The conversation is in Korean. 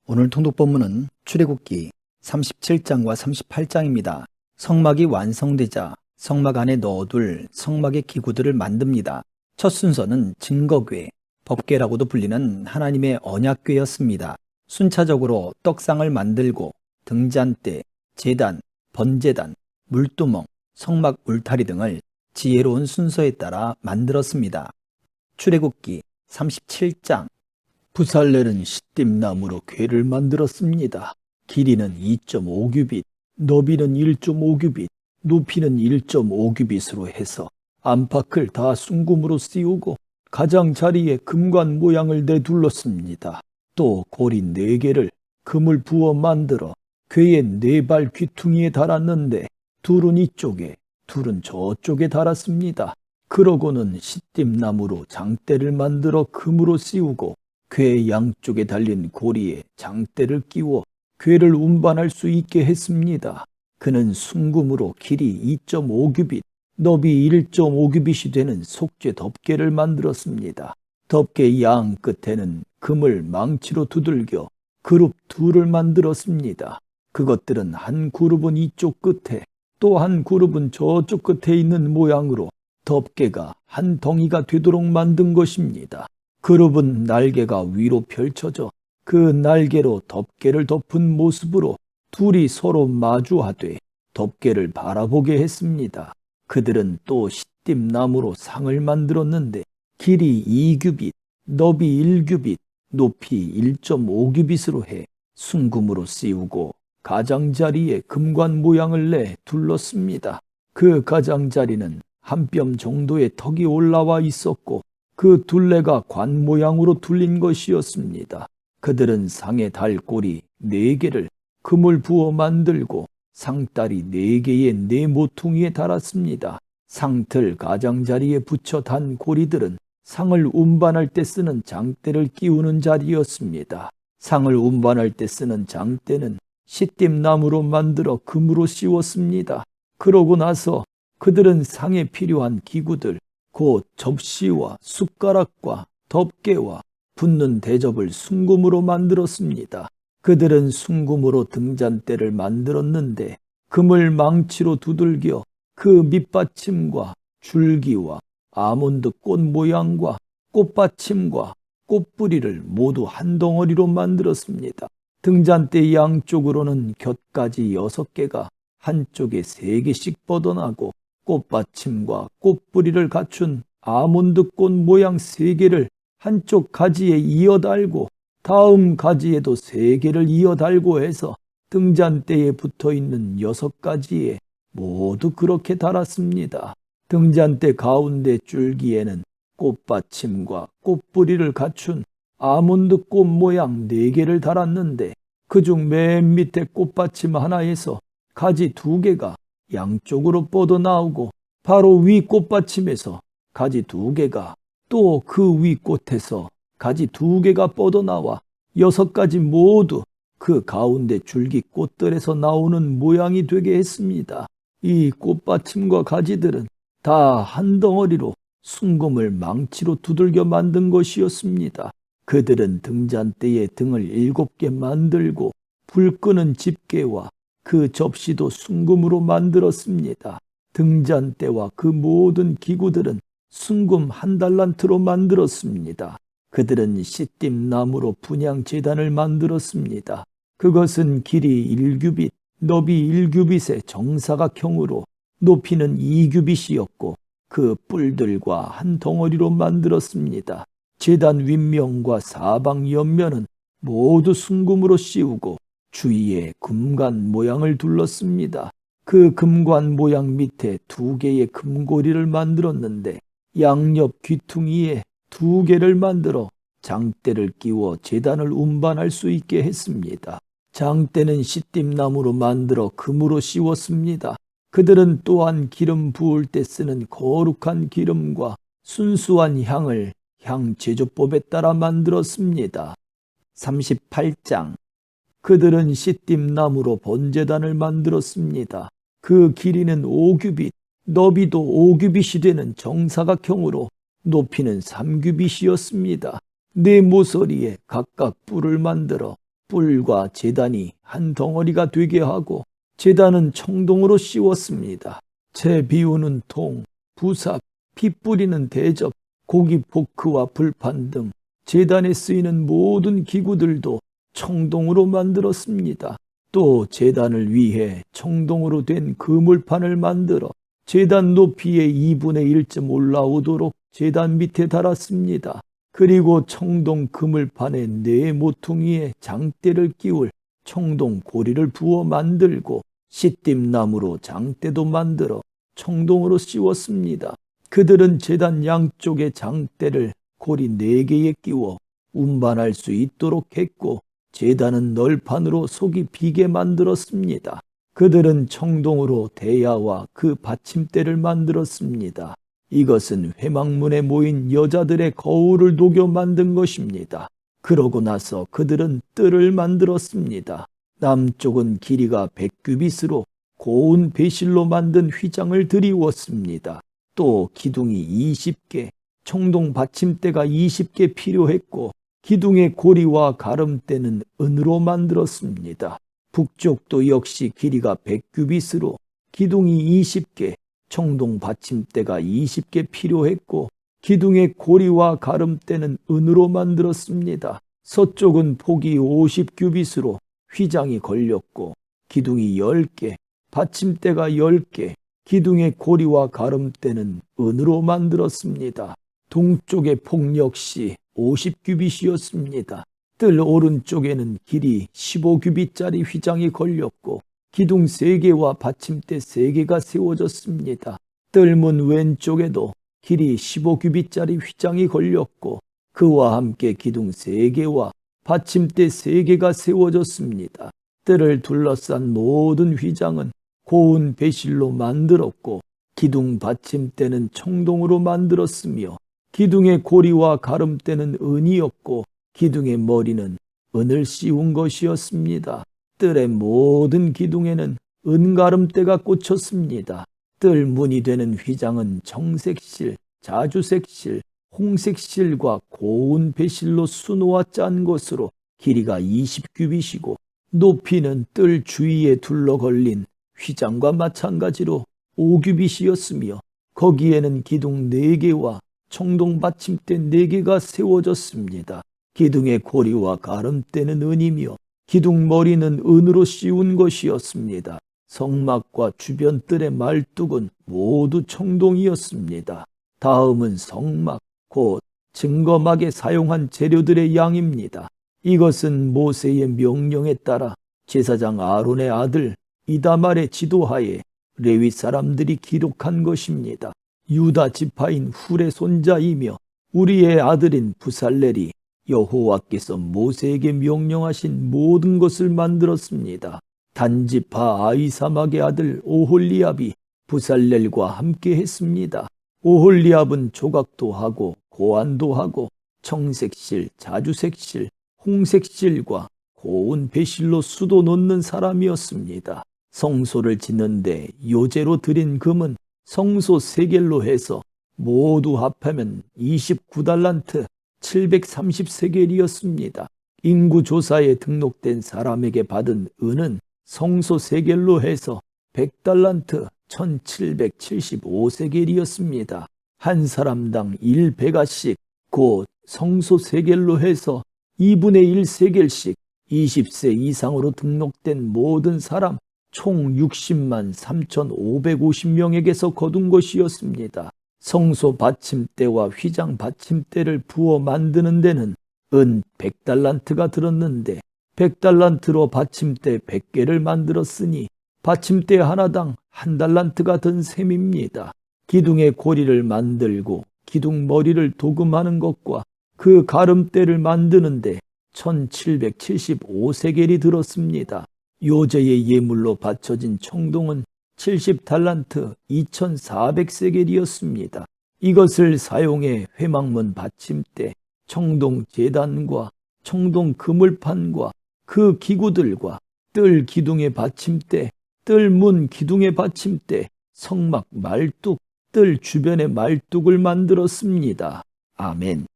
오늘 통독본문은 출애굽기 37장과 38장입니다. 성막이 완성되자 성막 안에 넣어둘 성막의 기구들을 만듭니다. 첫 순서는 증거궤, 법궤라고도 불리는 하나님의 언약궤였습니다. 순차적으로 떡상을 만들고 등잔대, 제단, 번제단, 물두멍, 성막 울타리 등을 지혜로운 순서에 따라 만들었습니다. 출애굽기 37장 부살렐은 시띠나무로 궤를 만들었습니다. 길이는 2.5규빗, 너비는 1.5규빗, 높이는 1.5규빗으로 해서 안팎을 다 순금으로 씌우고 가장자리에 금관 모양을 내둘렀습니다. 또 고리 4개를 금을 부어 만들어 궤의 4발 귀퉁이에 달았는데 둘은 이쪽에, 둘은 저쪽에 달았습니다. 그러고는 시띠나무로 장대를 만들어 금으로 씌우고 궤 양쪽에 달린 고리에 장대를 끼워 궤를 운반할 수 있게 했습니다. 그는 순금으로 길이 2.5규빗, 너비 1.5규빗이 되는 속죄 덮개를 만들었습니다. 덮개 양 끝에는 금을 망치로 두들겨 그룹 둘을 만들었습니다. 그것들은 한 그룹은 이쪽 끝에 또 한 그룹은 저쪽 끝에 있는 모양으로 덮개가 한 덩이가 되도록 만든 것입니다. 그룹은 날개가 위로 펼쳐져 그 날개로 덮개를 덮은 모습으로 둘이 서로 마주하되 덮개를 바라보게 했습니다. 그들은 또 시띠나무로 상을 만들었는데 길이 2규빗, 너비 1규빗, 높이 1.5규빗으로 해 순금으로 씌우고 가장자리에 금관 모양을 내 둘렀습니다. 그 가장자리는 한 뼘 정도의 턱이 올라와 있었고 그 둘레가 관 모양으로 둘린 것이었습니다. 그들은 상에 달 고리 4개를 금을 부어 만들고 상다리 4개의 4모퉁이에 달았습니다. 상틀 가장자리에 붙여 단 고리들은 상을 운반할 때 쓰는 장대를 끼우는 자리였습니다. 상을 운반할 때 쓰는 장대는 시띠나무로 만들어 금으로 씌웠습니다. 그러고 나서 그들은 상에 필요한 기구들, 곧 접시와 숟가락과 덮개와 붓는 대접을 순금으로 만들었습니다. 그들은 순금으로 등잔대를 만들었는데 금을 망치로 두들겨 그 밑받침과 줄기와 아몬드 꽃 모양과 꽃받침과 꽃뿌리를 모두 한 덩어리로 만들었습니다. 등잔대 양쪽으로는 곁가지 6개가 한쪽에 3개씩 뻗어나고 꽃받침과 꽃뿌리를 갖춘 아몬드꽃 모양 3개를 한쪽 가지에 이어달고 다음 가지에도 3개를 이어달고 해서 등잔대에 붙어있는 6가지에 모두 그렇게 달았습니다. 등잔대 가운데 줄기에는 꽃받침과 꽃뿌리를 갖춘 아몬드꽃 모양 4개를 달았는데 그중 맨 밑에 꽃받침 하나에서 가지 2개가 양쪽으로 뻗어나오고 바로 위 꽃받침에서 가지 2개가 또 그 위 꽃에서 가지 2개가 뻗어나와 6가지 모두 그 가운데 줄기 꽃들에서 나오는 모양이 되게 했습니다. 이 꽃받침과 가지들은 다 한 덩어리로 순금을 망치로 두들겨 만든 것이었습니다. 그들은 등잔대에 등을 7개 만들고 불 끄는 집게와 그 접시도 순금으로 만들었습니다. 등잔대와 그 모든 기구들은 순금 1달란트로 만들었습니다. 그들은 시띠나무로 분향 제단을 만들었습니다. 그것은 길이 1규빗, 너비 1규빗의 정사각형으로 높이는 2규빗이었고 그 뿔들과 한 덩어리로 만들었습니다. 제단 윗면과 사방 옆면은 모두 순금으로 씌우고 주위에 금관 모양을 둘렀습니다. 그 금관 모양 밑에 2개의 금고리를 만들었는데 양옆 귀퉁이에 2개를 만들어 장대를 끼워 제단을 운반할 수 있게 했습니다. 장대는 시띠나무로 만들어 금으로 씌웠습니다. 그들은 또한 기름 부을 때 쓰는 거룩한 기름과 순수한 향을 향 제조법에 따라 만들었습니다. 38장 그들은 시띠나무로 번제단을 만들었습니다. 그 길이는 5규빗, 너비도 5규빗이 되는 정사각형으로 높이는 3규빗이었습니다. 4모서리에 각각 뿔을 만들어 뿔과 제단이 한 덩어리가 되게 하고 제단은 청동으로 씌웠습니다. 재 비우는 통, 부삽, 피 뿌리는 대접, 고기 포크와 불판 등 제단에 쓰이는 모든 기구들도 청동으로 만들었습니다. 또 제단을 위해 청동으로 된 그물판을 만들어 제단 높이의 2분의 1쯤 올라오도록 제단 밑에 달았습니다. 그리고 청동 그물판의 네 모퉁이에 장대를 끼울 청동 고리를 부어 만들고 시띠나무로 장대도 만들어 청동으로 씌웠습니다. 그들은 제단 양쪽의 장대를 고리 4개에 끼워 운반할 수 있도록 했고 제단은 널판으로 속이 비게 만들었습니다. 그들은 청동으로 대야와 그 받침대를 만들었습니다. 이것은 회막문에 모인 여자들의 거울을 녹여 만든 것입니다. 그러고 나서 그들은 뜰을 만들었습니다. 남쪽은 길이가 100규빗으로 고운 배실로 만든 휘장을 드리웠습니다. 또 기둥이 20개, 청동 받침대가 20개 필요했고 기둥의 고리와 가름대는 은으로 만들었습니다. 북쪽도 역시 길이가 100규빗으로 기둥이 20개, 청동 받침대가 20개 필요했고 기둥의 고리와 가름대는 은으로 만들었습니다. 서쪽은 폭이 50규빗으로 휘장이 걸렸고 기둥이 10개, 받침대가 10개, 기둥의 고리와 가름대는 은으로 만들었습니다. 동쪽의 폭 역시 50규빗이었습니다. 뜰 오른쪽에는 길이 15규빗짜리 휘장이 걸렸고 기둥 3개와 받침대 3개가 세워졌습니다. 뜰문 왼쪽에도 길이 15규빗짜리 휘장이 걸렸고 그와 함께 기둥 3개와 받침대 3개가 세워졌습니다. 뜰을 둘러싼 모든 휘장은 고운 배실로 만들었고 기둥 받침대는 청동으로 만들었으며 기둥의 고리와 가름대는 은이었고 기둥의 머리는 은을 씌운 것이었습니다. 뜰의 모든 기둥에는 은가름대가 꽂혔습니다. 뜰 문이 되는 휘장은 청색실, 자주색실, 홍색실과 고운 배실로 수놓아 짠 것으로 길이가 20규빗이고 높이는 뜰 주위에 둘러 걸린 휘장과 마찬가지로 5규빗이었으며 거기에는 기둥 4개와 청동 받침대 4개가 세워졌습니다. 기둥의 고리와 가름대는 은이며 기둥 머리는 은으로 씌운 것이었습니다. 성막과 주변 뜰의 말뚝은 모두 청동이었습니다. 다음은 성막, 곧 증거막에 사용한 재료들의 양입니다. 이것은 모세의 명령에 따라 제사장 아론의 아들 이다말의 지도하에 레위 사람들이 기록한 것입니다. 유다 지파인 훌의 손자이며 우리의 아들인 부살렐이 여호와께서 모세에게 명령하신 모든 것을 만들었습니다. 단지파 아이사막의 아들 오홀리압이 부살렐과 함께 했습니다. 오홀리압은 조각도 하고 고안도 하고 청색실, 자주색실, 홍색실과 고운 배실로 수도 놓는 사람이었습니다. 성소를 짓는데 요제로 드린 금은 성소 세겔로 해서 모두 합하면 29달란트 730세겔이었습니다. 인구조사에 등록된 사람에게 받은 은은 성소 세겔로 해서 100달란트 1775세겔이었습니다. 한 사람당 1베가씩 곧 성소 세겔로 해서 2분의 1세겔씩 20세 이상으로 등록된 모든 사람 총 60만 3,550명에게서 거둔 것이었습니다. 성소 받침대와 휘장 받침대를 부어 만드는 데는 은 100달란트가 들었는데 100달란트로 받침대 100개를 만들었으니 받침대 하나당 1달란트가 든 셈입니다. 기둥의 고리를 만들고 기둥 머리를 도금하는 것과 그 가름대를 만드는데 1775세겔이 들었습니다. 요제의 예물로 바쳐진 청동은 70달란트 2400세겔이었습니다. 이것을 사용해 회막문 받침대, 청동 제단과 청동 그물판과 그 기구들과 뜰 기둥의 받침대, 뜰 문 기둥의 받침대, 성막 말뚝, 뜰 주변의 말뚝을 만들었습니다. 아멘.